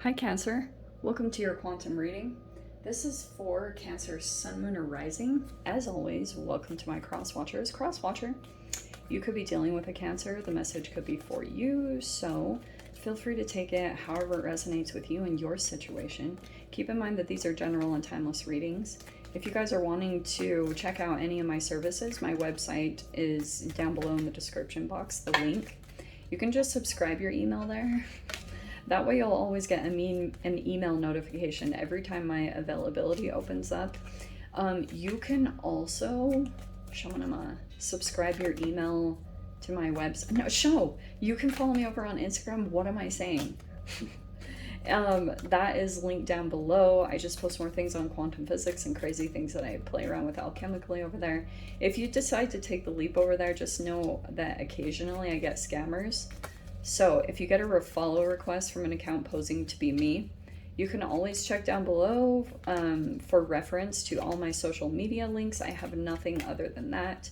Hi Cancer, welcome to your quantum reading. This is for Cancer Sun, Moon, or Rising. As always, welcome to my cross watchers. Cross watcher, you could be dealing with a Cancer. The message could be for you, so feel free to take it however it resonates with you and your situation. Keep in mind that these are general and timeless readings. If you guys are wanting to check out any of my services, my website is down below in the description box, the link. You can just subscribe your email there. That way you'll always get an email notification every time my availability opens up. You can also, subscribe your email to my website. No, you can follow me over on Instagram. What am I saying? That is linked down below. I just post more things on quantum physics and crazy things that I play around with alchemically over there. If you decide to take the leap over there, just know that occasionally I get scammers. So if you get a follow request from an account posing to be me, you can always check down below for reference to all my social media links. I have nothing other than that.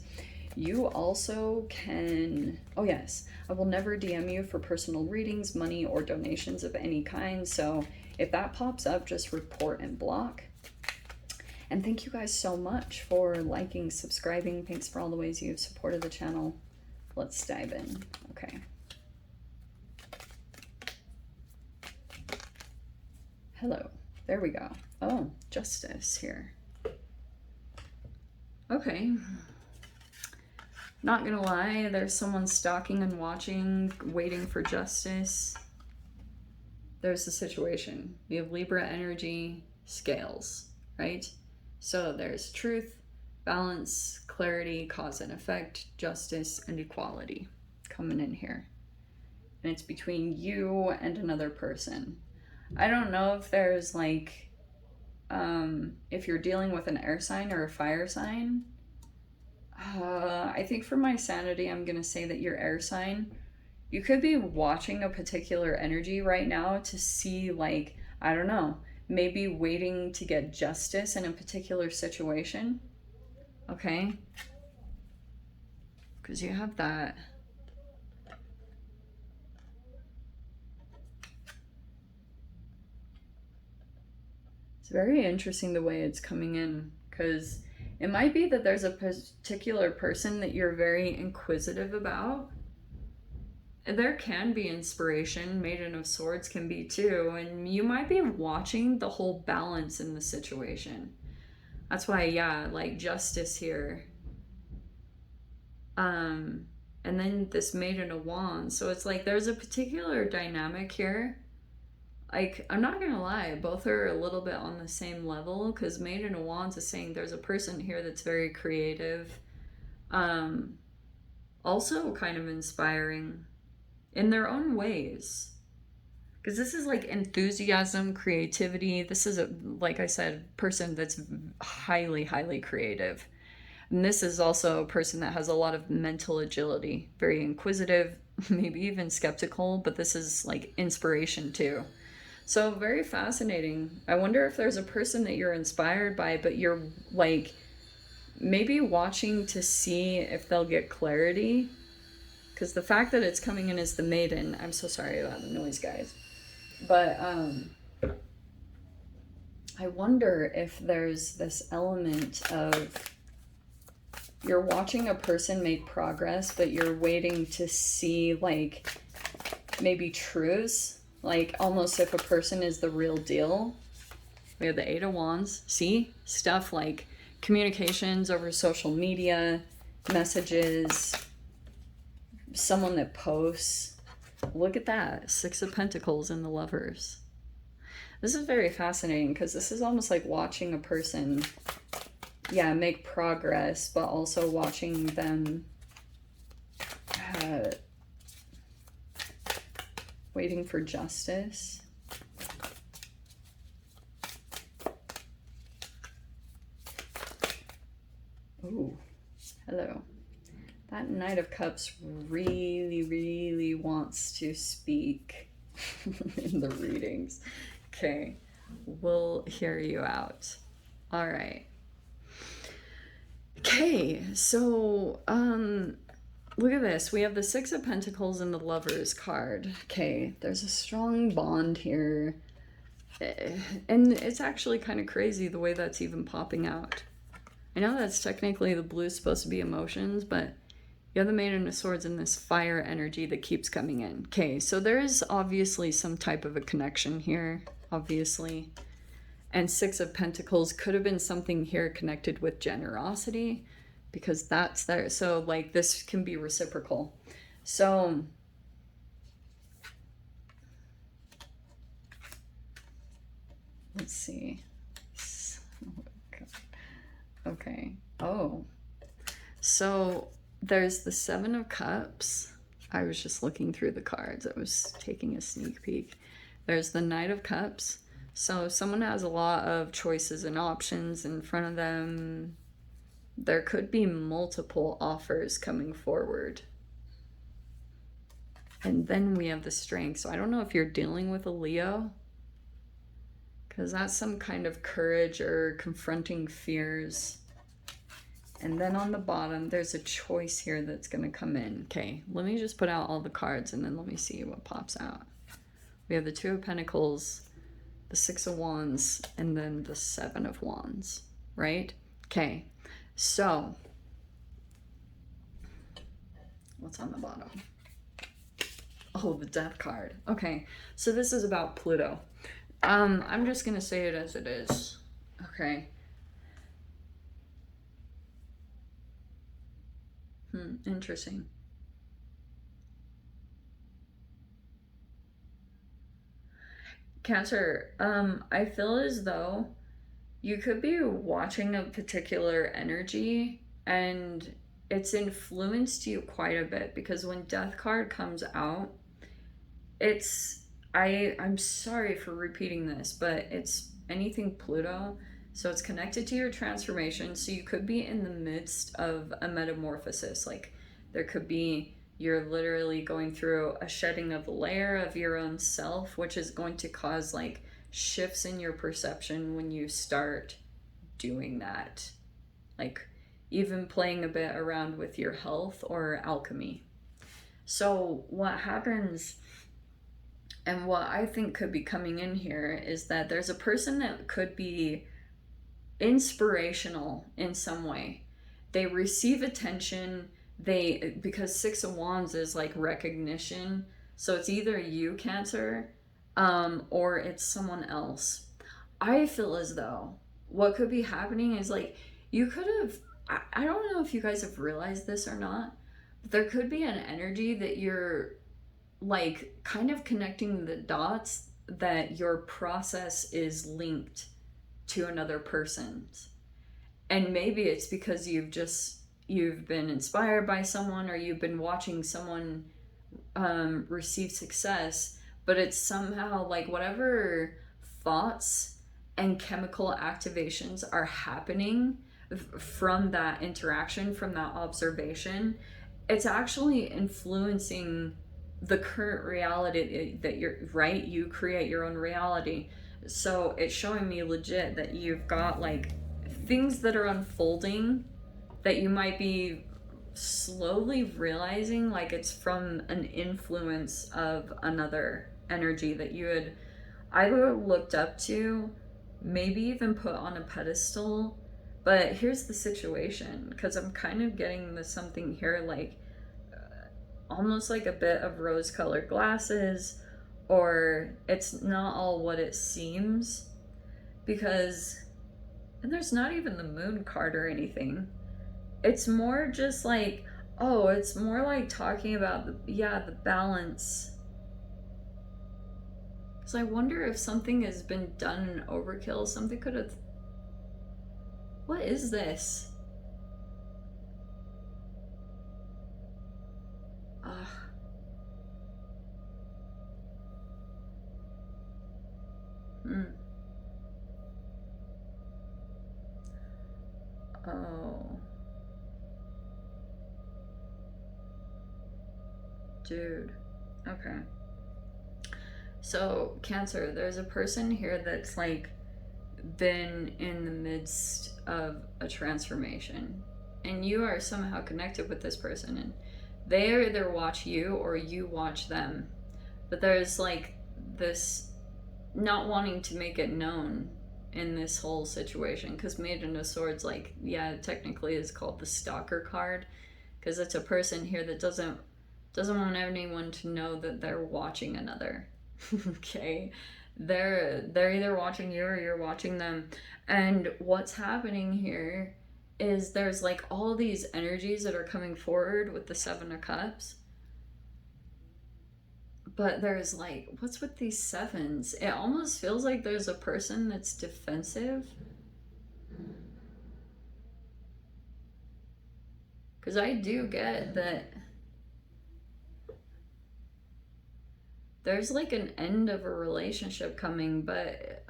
You also can, oh yes, I will never DM you for personal readings, money, or donations of any kind. So if that pops up, just report and block. And thank you guys so much for liking, subscribing. Thanks for all the ways you've supported the channel. Let's dive in. Okay. Hello. There we go. Oh, justice here. Okay. Not gonna lie, there's someone stalking and watching, waiting for justice. There's the situation. We have Libra energy, scales, right? So there's truth, balance, clarity, cause and effect, justice, and equality coming in here. And it's between you and another person. I don't know if there's like, if you're dealing with an air sign or a fire sign. I think for my sanity, I'm going to say that your air sign, you could be watching a particular energy right now to see, like, I don't know, maybe waiting to get justice in a particular situation. Okay? Because you have that. It's very interesting the way it's coming in, because it might be that there's a particular person that you're very inquisitive about. There can be inspiration, Maiden of Swords can be too, and you might be watching the whole balance in the situation. That's why, yeah, like justice here. And then this Maiden of Wands. So it's like there's a particular dynamic here. Like, I'm not gonna lie, both are a little bit on the same level, because Maiden of Wands is saying there's a person here that's very creative, also kind of inspiring in their own ways, because this is like enthusiasm, creativity. This is, like I said, person that's highly creative. And this is also a person that has a lot of mental agility, very inquisitive, maybe even skeptical, but this is like inspiration too. So very fascinating. I wonder if there's a person that you're inspired by, but you're like maybe watching to see if they'll get clarity. Because the fact that it's coming in as the Maiden, I'm so sorry about the noise, guys. But I wonder if there's this element of you're watching a person make progress, but you're waiting to see like maybe truths. Like, almost if a person is the real deal. We have the Eight of Wands. See? Stuff like communications over social media, messages, someone that posts. Look at that. Six of Pentacles in the Lovers. This is very fascinating, because this is almost like watching a person, yeah, make progress, but also watching them waiting for justice. Ooh, hello. That Knight of Cups really wants to speak in the readings. Okay, we'll hear you out. All right. Okay, so look at this. We have the Six of Pentacles and the Lovers card. Okay, there's a strong bond here. And it's actually kind of crazy the way that's even popping out. I know that's technically the blue's supposed to be emotions, but you have the Maiden of Swords and this fire energy that keeps coming in. Okay, so there is obviously some type of a connection here, obviously. And Six of Pentacles could have been something here connected with generosity, because that's there. So like this can be reciprocal. So let's see. Okay. Oh. So there's the Seven of Cups. I was just looking through the cards. I was taking a sneak peek. There's the Knight of Cups. So someone has a lot of choices and options in front of them. There could be multiple offers coming forward. And then we have the Strength. So I don't know if you're dealing with a Leo, because that's some kind of courage or confronting fears. And then on the bottom, there's a choice here that's going to come in. Okay, let me just put out all the cards and then let me see what pops out. We have the Two of Pentacles, the Six of Wands, and then the Seven of Wands, right? Okay, so what's on the bottom? Oh, the Death card. Okay, so this is about Pluto. I'm just going to say it as it is. Okay. Interesting. Cancer, I feel as though you could be watching a particular energy and it's influenced you quite a bit, because when Death card comes out, I'm sorry for repeating this, but it's anything Pluto. So it's connected to your transformation. So you could be in the midst of a metamorphosis. Like there could be, you're literally going through a shedding of a layer of your own self, which is going to cause like shifts in your perception when you start doing that. Like even playing a bit around with your health or alchemy. So what happens, and what I think could be coming in here, is that there's a person that could be inspirational in some way. They receive attention, because Six of Wands is like recognition, so it's either you, Cancer, or it's someone else. I feel as though what could be happening is like you could have, I don't know if you guys have realized this or not, but there could be an energy that you're like kind of connecting the dots, that your process is linked to another person's. And maybe it's because you've been inspired by someone, or you've been watching someone receive success, but it's somehow like whatever thoughts and chemical activations are happening from that interaction, from that observation, it's actually influencing the current reality that you're, right? You create your own reality. So it's showing me legit that you've got like things that are unfolding that you might be slowly realizing like it's from an influence of another energy that you had either looked up to, maybe even put on a pedestal. But here's the situation, because I'm kind of getting the something here like almost like a bit of rose-colored glasses, or it's not all what it seems, because, and there's not even the Moon card or anything. It's more just like, oh, it's more like talking about the balance. So I wonder if something has been done in overkill. Something could have, what is this? Oh. Dude. Okay. So, Cancer, there's a person here that's like been in the midst of a transformation, and you are somehow connected with this person, and they either watch you or you watch them. But there's like this not wanting to make it known in this whole situation, because Maiden of Swords, like, yeah, technically is called the stalker card, because it's a person here that doesn't want anyone to know that they're watching another. Okay, they're either watching you or you're watching them. And what's happening here is there's like all these energies that are coming forward with the Seven of Cups. But there's like, what's with these sevens? It almost feels like there's a person that's defensive. Because I do get that there's like an end of a relationship coming, but,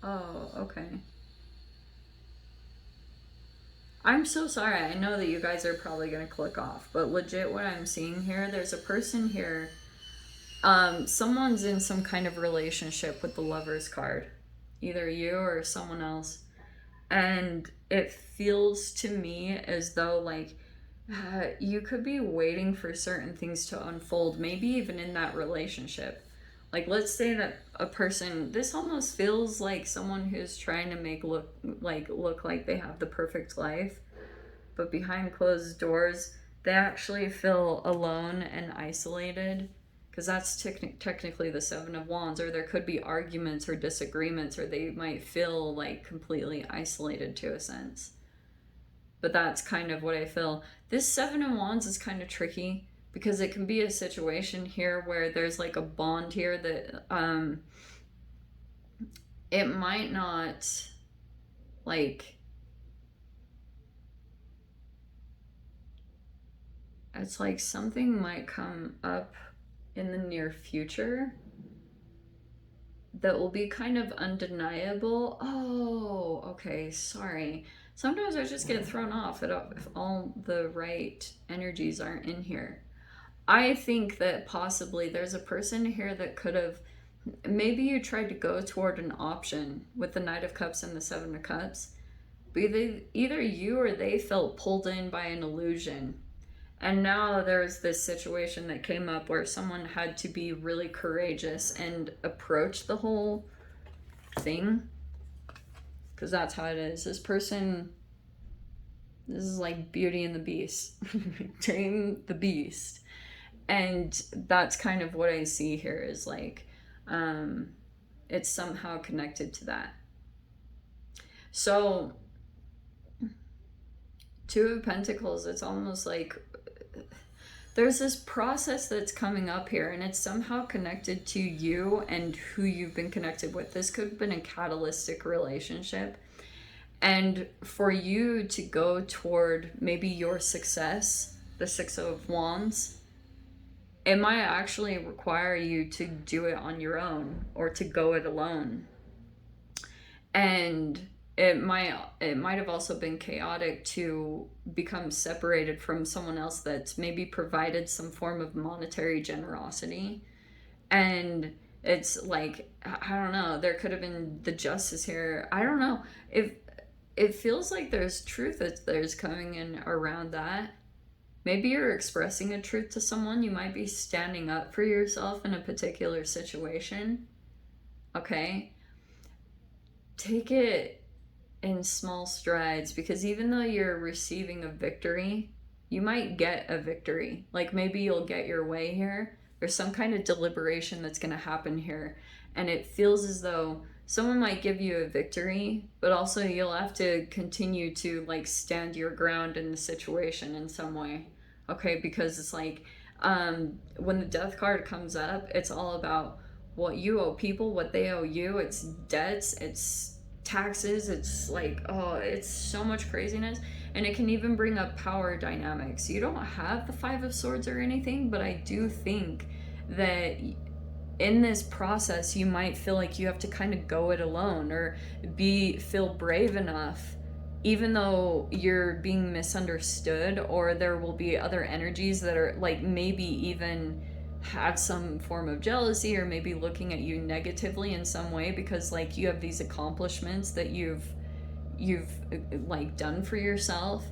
oh, okay. I'm so sorry. I know that you guys are probably going to click off, but legit what I'm seeing here, there's a person here. Someone's in some kind of relationship with the Lover's card. Either you or someone else. And it feels to me as though, like, you could be waiting for certain things to unfold, maybe even in that relationship. Like, let's say that a person, this almost feels like someone who's trying to make look like they have the perfect life, but behind closed doors, they actually feel alone and isolated, because that's technically the Seven of Wands. Or there could be arguments or disagreements, or they might feel like completely isolated to a sense. But that's kind of what I feel. This Seven of Wands is kind of tricky, because it can be a situation here where there's like a bond here that it might not, like, it's like something might come up in the near future that will be kind of undeniable. Oh, okay, sorry. Sometimes I just get thrown off if all the right energies aren't in here. I think that possibly there's a person here that could have, maybe you tried to go toward an option with the Knight of Cups and the Seven of Cups, but either you or they felt pulled in by an illusion. And now there's this situation that came up where someone had to be really courageous and approach the whole thing. Because that's how it is. This person, this is like Beauty and the Beast. Tame the beast. And that's kind of what I see here is like, it's somehow connected to that. So, Two of Pentacles, it's almost like there's this process that's coming up here, and it's somehow connected to you and who you've been connected with. This could have been a catalytic relationship. And for you to go toward maybe your success, the Six of Wands, it might actually require you to do it on your own or to go it alone. And it might have also been chaotic to become separated from someone else that's maybe provided some form of monetary generosity. And it's like, I don't know, there could have been the justice here. I don't know. If it feels like there's truth that there's coming in around that. Maybe you're expressing a truth to someone. You might be standing up for yourself in a particular situation. Okay? Take it in small strides, because even though you're receiving a victory, you might get a victory. Like maybe you'll get your way here. There's some kind of deliberation that's going to happen here. And it feels as though someone might give you a victory, but also you'll have to continue to like stand your ground in the situation in some way. Okay, because it's like when the Death card comes up, it's all about what you owe people, what they owe you. It's debts, it's taxes, it's like, oh, it's so much craziness. And it can even bring up power dynamics. You don't have the Five of Swords or anything, but I do think that in this process you might feel like you have to kind of go it alone, or feel brave enough, even though you're being misunderstood, or there will be other energies that are like maybe even have some form of jealousy, or maybe looking at you negatively in some way, because like you have these accomplishments that you've like done for yourself.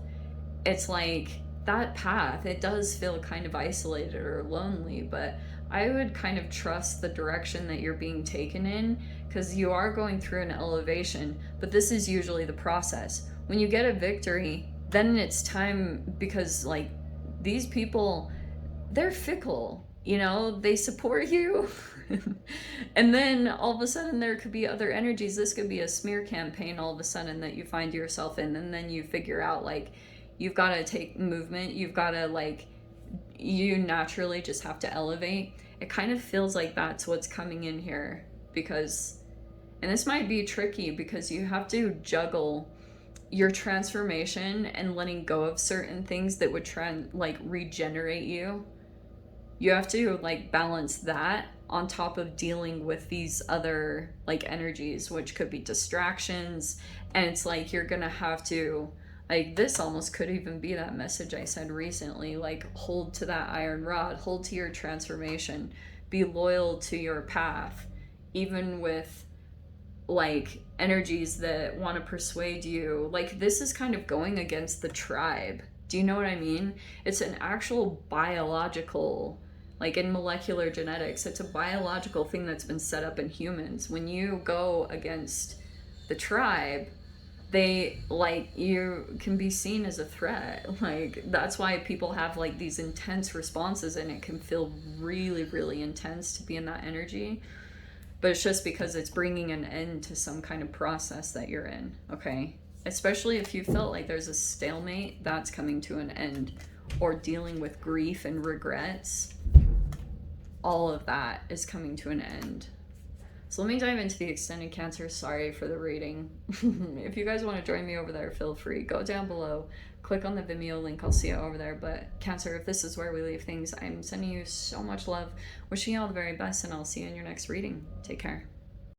It's like that path, it does feel kind of isolated or lonely, but I would kind of trust the direction that you're being taken in, because you are going through an elevation, but this is usually the process. When you get a victory, then it's time, because like these people, they're fickle, you know, they support you. And then all of a sudden there could be other energies. This could be a smear campaign all of a sudden that you find yourself in, and then you figure out like you've got to take movement, you've got to like, you naturally just have to elevate. It kind of feels like that's what's coming in here, because, and this might be tricky because you have to juggle your transformation and letting go of certain things that would try and like regenerate you. You have to like balance that on top of dealing with these other like energies, which could be distractions. And it's like you're gonna have to, like, this almost could even be that message I said recently, like, hold to that iron rod, hold to your transformation, be loyal to your path, even with like energies that want to persuade you. Like, this is kind of going against the tribe. Do you know what I mean? It's an actual biological, like in molecular genetics, it's a biological thing that's been set up in humans. When you go against the tribe, they, like, you can be seen as a threat. Like, that's why people have like these intense responses, and it can feel really, really intense to be in that energy. But it's just because it's bringing an end to some kind of process that you're in, okay? Especially if you felt like there's a stalemate, that's coming to an end. Or dealing with grief and regrets, all of that is coming to an end. So let me dive into the extended Cancer. Sorry for the reading. If you guys want to join me over there, feel free. Go down below, click on the Vimeo link. I'll see you over there. But Cancer, if this is where we leave things, I'm sending you so much love, wishing you all the very best, and I'll see you in your next reading. Take care.